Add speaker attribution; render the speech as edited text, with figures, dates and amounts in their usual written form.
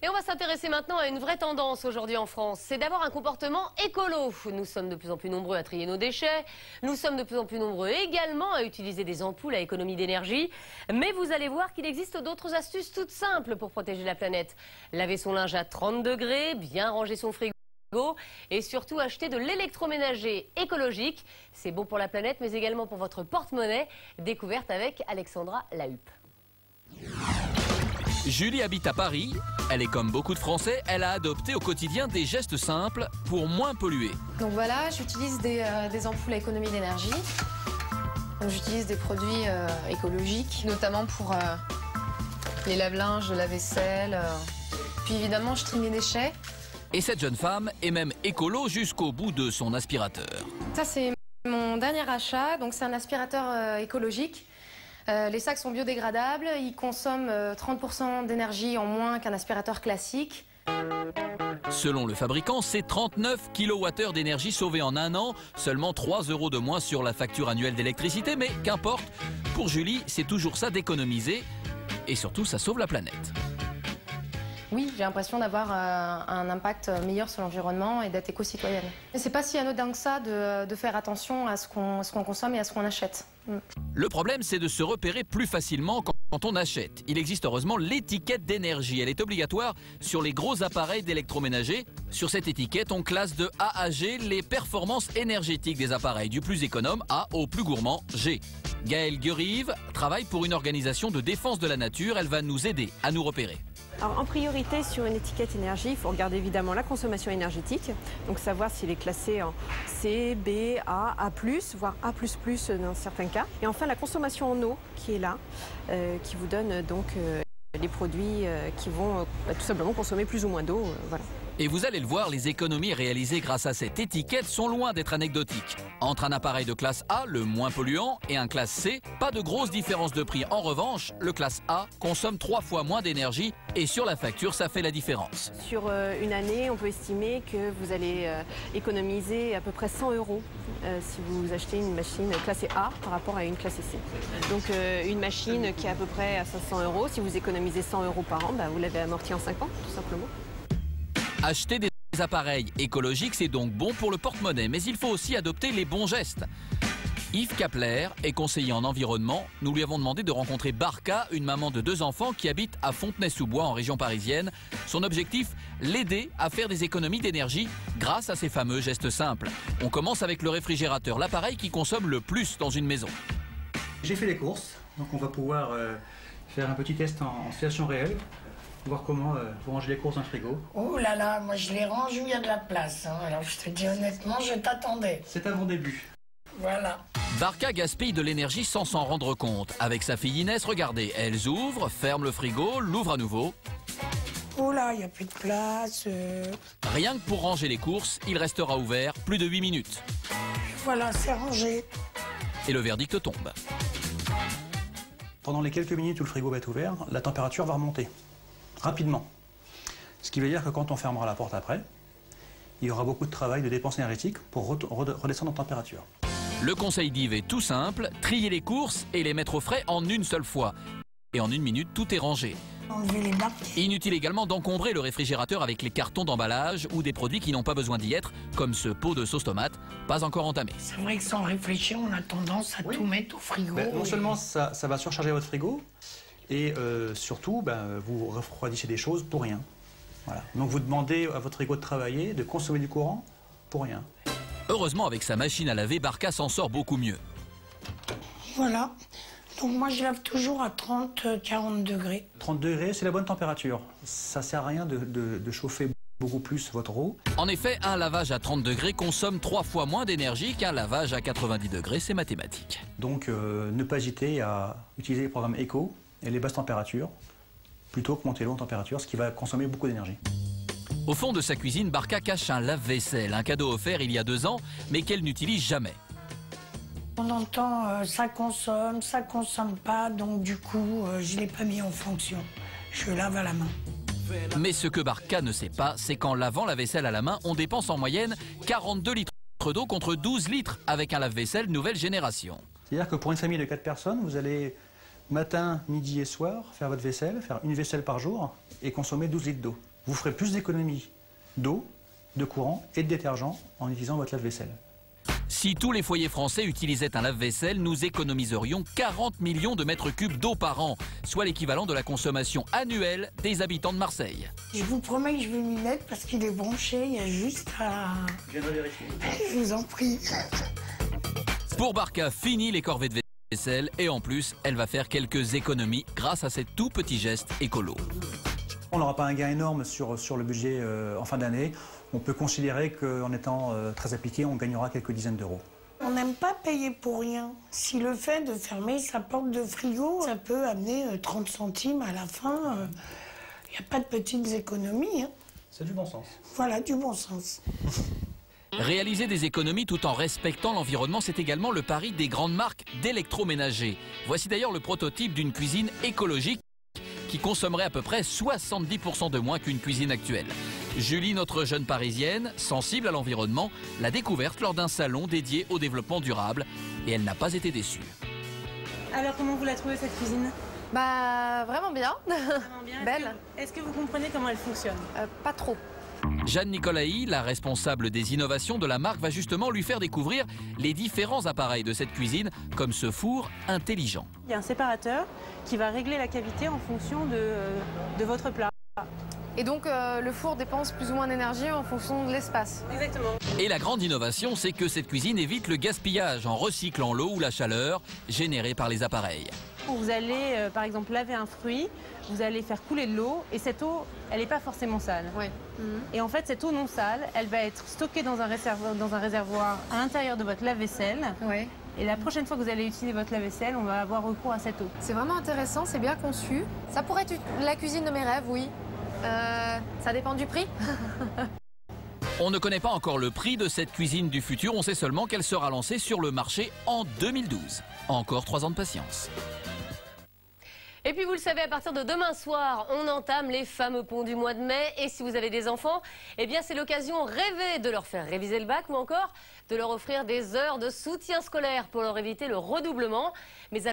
Speaker 1: Et on va s'intéresser maintenant à une vraie tendance aujourd'hui en France, c'est d'avoir un comportement écolo. Nous sommes de plus en plus nombreux à trier nos déchets, nous sommes de plus en plus nombreux également à utiliser des ampoules à économie d'énergie. Mais vous allez voir qu'il existe d'autres astuces toutes simples pour protéger la planète. Laver son linge à 30 degrés, bien ranger son frigo et surtout acheter de l'électroménager écologique. C'est bon pour la planète mais également pour votre porte-monnaie. Découverte avec Alexandra Lahuppe.
Speaker 2: Julie habite à Paris. Elle est comme beaucoup de Français, elle a adopté au quotidien des gestes simples pour moins polluer.
Speaker 3: Donc voilà, j'utilise des ampoules à économie d'énergie. J'utilise des produits écologiques, notamment pour les lave-linges, la vaisselle. Puis évidemment, je trie mes déchets.
Speaker 2: Et cette jeune femme est même écolo jusqu'au bout de son aspirateur.
Speaker 3: Ça, c'est mon dernier achat, donc c'est un aspirateur écologique. Les sacs sont biodégradables, ils consomment 30% d'énergie en moins qu'un aspirateur classique.
Speaker 2: Selon le fabricant, c'est 39 kWh d'énergie sauvée en un an, seulement 3 € de moins sur la facture annuelle d'électricité, mais qu'importe, pour Julie, c'est toujours ça d'économiser, et surtout ça sauve la planète.
Speaker 3: Oui, j'ai l'impression d'avoir un impact meilleur sur l'environnement et d'être éco-citoyenne. C'est pas si anodin que ça de faire attention à ce qu'on consomme et à ce qu'on achète.
Speaker 2: Le problème, c'est de se repérer plus facilement quand on achète. Il existe heureusement l'étiquette d'énergie. Elle est obligatoire sur les gros appareils d'électroménager. Sur cette étiquette, on classe de A à G les performances énergétiques des appareils, du plus économe A au plus gourmand G. Gaëlle Guerive travaille pour une organisation de défense de la nature. Elle va nous aider à nous repérer.
Speaker 4: Alors, en priorité, sur une étiquette énergie, il faut regarder évidemment la consommation énergétique, donc savoir s'il est classé en C, B, A, A+, voire A++ dans certains cas. Et enfin, la consommation en eau qui est là, qui vous donne donc les produits qui vont tout simplement consommer plus ou moins d'eau. Voilà.
Speaker 2: Et vous allez le voir, les économies réalisées grâce à cette étiquette sont loin d'être anecdotiques. Entre un appareil de classe A, le moins polluant, et un classe C, pas de grosse différence de prix. En revanche, le classe A consomme 3 fois moins d'énergie et sur la facture, ça fait la différence.
Speaker 4: Sur une année, on peut estimer que vous allez économiser à peu près 100 € si vous achetez une machine classée A par rapport à une classée C. Donc une machine qui est à peu près à 500 €, si vous économisez 100 € par an, vous l'avez amorti en 5 ans, tout simplement.
Speaker 2: Acheter des appareils écologiques, c'est donc bon pour le porte-monnaie, mais il faut aussi adopter les bons gestes. Yves Kapler est conseiller en environnement. Nous lui avons demandé de rencontrer Barca, une maman de 2 enfants qui habite à Fontenay-sous-Bois en région parisienne. Son objectif, l'aider à faire des économies d'énergie grâce à ces fameux gestes simples. On commence avec le réfrigérateur, l'appareil qui consomme le plus dans une maison.
Speaker 5: J'ai fait les courses, donc on va pouvoir faire un petit test en situation réelle. Voir comment vous rangez les courses dans le frigo.
Speaker 6: Oh là là, moi je les range où il y a de la place. Hein. Alors je te dis honnêtement, je t'attendais.
Speaker 5: C'est un bon début.
Speaker 6: Voilà.
Speaker 2: Barca gaspille de l'énergie sans s'en rendre compte. Avec sa fille Inès, regardez, elles ouvrent, ferment le frigo, l'ouvrent à nouveau.
Speaker 6: Oh là, il n'y a plus de place.
Speaker 2: Rien que pour ranger les courses, il restera ouvert plus de 8 minutes.
Speaker 6: Voilà, c'est rangé.
Speaker 2: Et le verdict tombe.
Speaker 5: Pendant les quelques minutes où le frigo va être ouvert, la température va remonter. Rapidement. Ce qui veut dire que quand on fermera la porte après, il y aura beaucoup de travail de dépenses énergétiques pour redescendre en température.
Speaker 2: Le conseil d'Yves est tout simple, trier les courses et les mettre au frais en une seule fois. Et en 1 minute, tout est rangé.
Speaker 6: Enlever les bacs.
Speaker 2: Inutile également d'encombrer le réfrigérateur avec les cartons d'emballage ou des produits qui n'ont pas besoin d'y être, comme ce pot de sauce tomate, pas encore entamé.
Speaker 6: C'est vrai que sans réfléchir, on a tendance à tout mettre au frigo.
Speaker 5: Non seulement ça va surcharger votre frigo, et surtout, vous refroidissez des choses pour rien. Voilà. Donc vous demandez à votre frigo de travailler, de consommer du courant pour rien.
Speaker 2: Heureusement, avec sa machine à laver, Barca s'en sort beaucoup mieux.
Speaker 6: Voilà. Donc moi je lave toujours à 30-40 degrés.
Speaker 5: 30 degrés, c'est la bonne température. Ça ne sert à rien de chauffer beaucoup plus votre eau.
Speaker 2: En effet, un lavage à 30 degrés consomme 3 fois moins d'énergie qu'un lavage à 90 degrés, c'est mathématique.
Speaker 5: Donc ne pas hésiter à utiliser les programmes éco et les basses températures, plutôt que monter l'eau en température, ce qui va consommer beaucoup d'énergie.
Speaker 2: Au fond de sa cuisine, Barca cache un lave-vaisselle, un cadeau offert il y a 2 ans, mais qu'elle n'utilise jamais.
Speaker 6: On entend ça consomme pas, donc du coup je ne l'ai pas mis en fonction. Je lave à la main.
Speaker 2: Mais ce que Barca ne sait pas, c'est qu'en lavant la vaisselle à la main, on dépense en moyenne 42 litres d'eau contre 12 litres avec un lave-vaisselle nouvelle génération.
Speaker 5: C'est-à-dire que pour une famille de 4 personnes, vous allez Matin, midi et soir, faire votre vaisselle, faire une vaisselle par jour et consommer 12 litres d'eau. Vous ferez plus d'économies d'eau, de courant et de détergent en utilisant votre lave-vaisselle.
Speaker 2: Si tous les foyers français utilisaient un lave-vaisselle, nous économiserions 40 millions de mètres cubes d'eau par an, soit l'équivalent de la consommation annuelle des habitants de Marseille.
Speaker 6: Je vous promets que je vais m'y mettre parce qu'il est branché, il y a juste à...
Speaker 5: Je viendrai vérifier.
Speaker 6: Je vous en prie.
Speaker 2: Pour Barca, fini les corvées de vaisselle et en plus, elle va faire quelques économies grâce à ces tout petits gestes écolos.
Speaker 5: On n'aura pas un gain énorme sur le budget en fin d'année. On peut considérer qu'en étant très appliqué, on gagnera quelques dizaines d'euros.
Speaker 6: On n'aime pas payer pour rien. Si le fait de fermer sa porte de frigo, ça peut amener 30 centimes à la fin, il n'y a pas de petites économies. Hein.
Speaker 5: C'est du bon sens.
Speaker 6: Voilà, du bon sens.
Speaker 2: Réaliser des économies tout en respectant l'environnement, c'est également le pari des grandes marques d'électroménager. Voici d'ailleurs le prototype d'une cuisine écologique qui consommerait à peu près 70% de moins qu'une cuisine actuelle. Julie, notre jeune parisienne, sensible à l'environnement, l'a découverte lors d'un salon dédié au développement durable et elle n'a pas été déçue.
Speaker 7: Alors comment vous la trouvez cette cuisine?
Speaker 3: Bah vraiment bien.
Speaker 7: Vraiment bien.
Speaker 3: Belle.
Speaker 7: Est-ce que vous comprenez comment elle fonctionne?
Speaker 3: Pas trop.
Speaker 2: Jeanne Nicolaï, la responsable des innovations de la marque, va justement lui faire découvrir les différents appareils de cette cuisine, comme ce four intelligent.
Speaker 7: Il y a un séparateur qui va régler la cavité en fonction de votre plat.
Speaker 3: Et donc le four dépense plus ou moins d'énergie en fonction de l'espace.
Speaker 7: Exactement.
Speaker 2: Et la grande innovation, c'est que cette cuisine évite le gaspillage en recyclant l'eau ou la chaleur générée par les appareils.
Speaker 7: Vous allez par exemple laver un fruit, vous allez faire couler de l'eau et cette eau, elle n'est pas forcément sale.
Speaker 3: Ouais.
Speaker 7: Et en fait, cette eau non sale, elle va être stockée dans un réservoir à l'intérieur de votre lave-vaisselle.
Speaker 3: Ouais.
Speaker 7: Et la prochaine fois que vous allez utiliser votre lave-vaisselle, on va avoir recours à cette eau.
Speaker 3: C'est vraiment intéressant, c'est bien conçu. Ça pourrait être la cuisine de mes rêves, oui. Ça dépend du prix.
Speaker 2: On ne connaît pas encore le prix de cette cuisine du futur, on sait seulement qu'elle sera lancée sur le marché en 2012. Encore 3 ans de patience.
Speaker 1: Et puis vous le savez, à partir de demain soir, on entame les fameux ponts du mois de mai. Et si vous avez des enfants, eh bien c'est l'occasion rêvée de leur faire réviser le bac ou encore de leur offrir des heures de soutien scolaire pour leur éviter le redoublement. Mais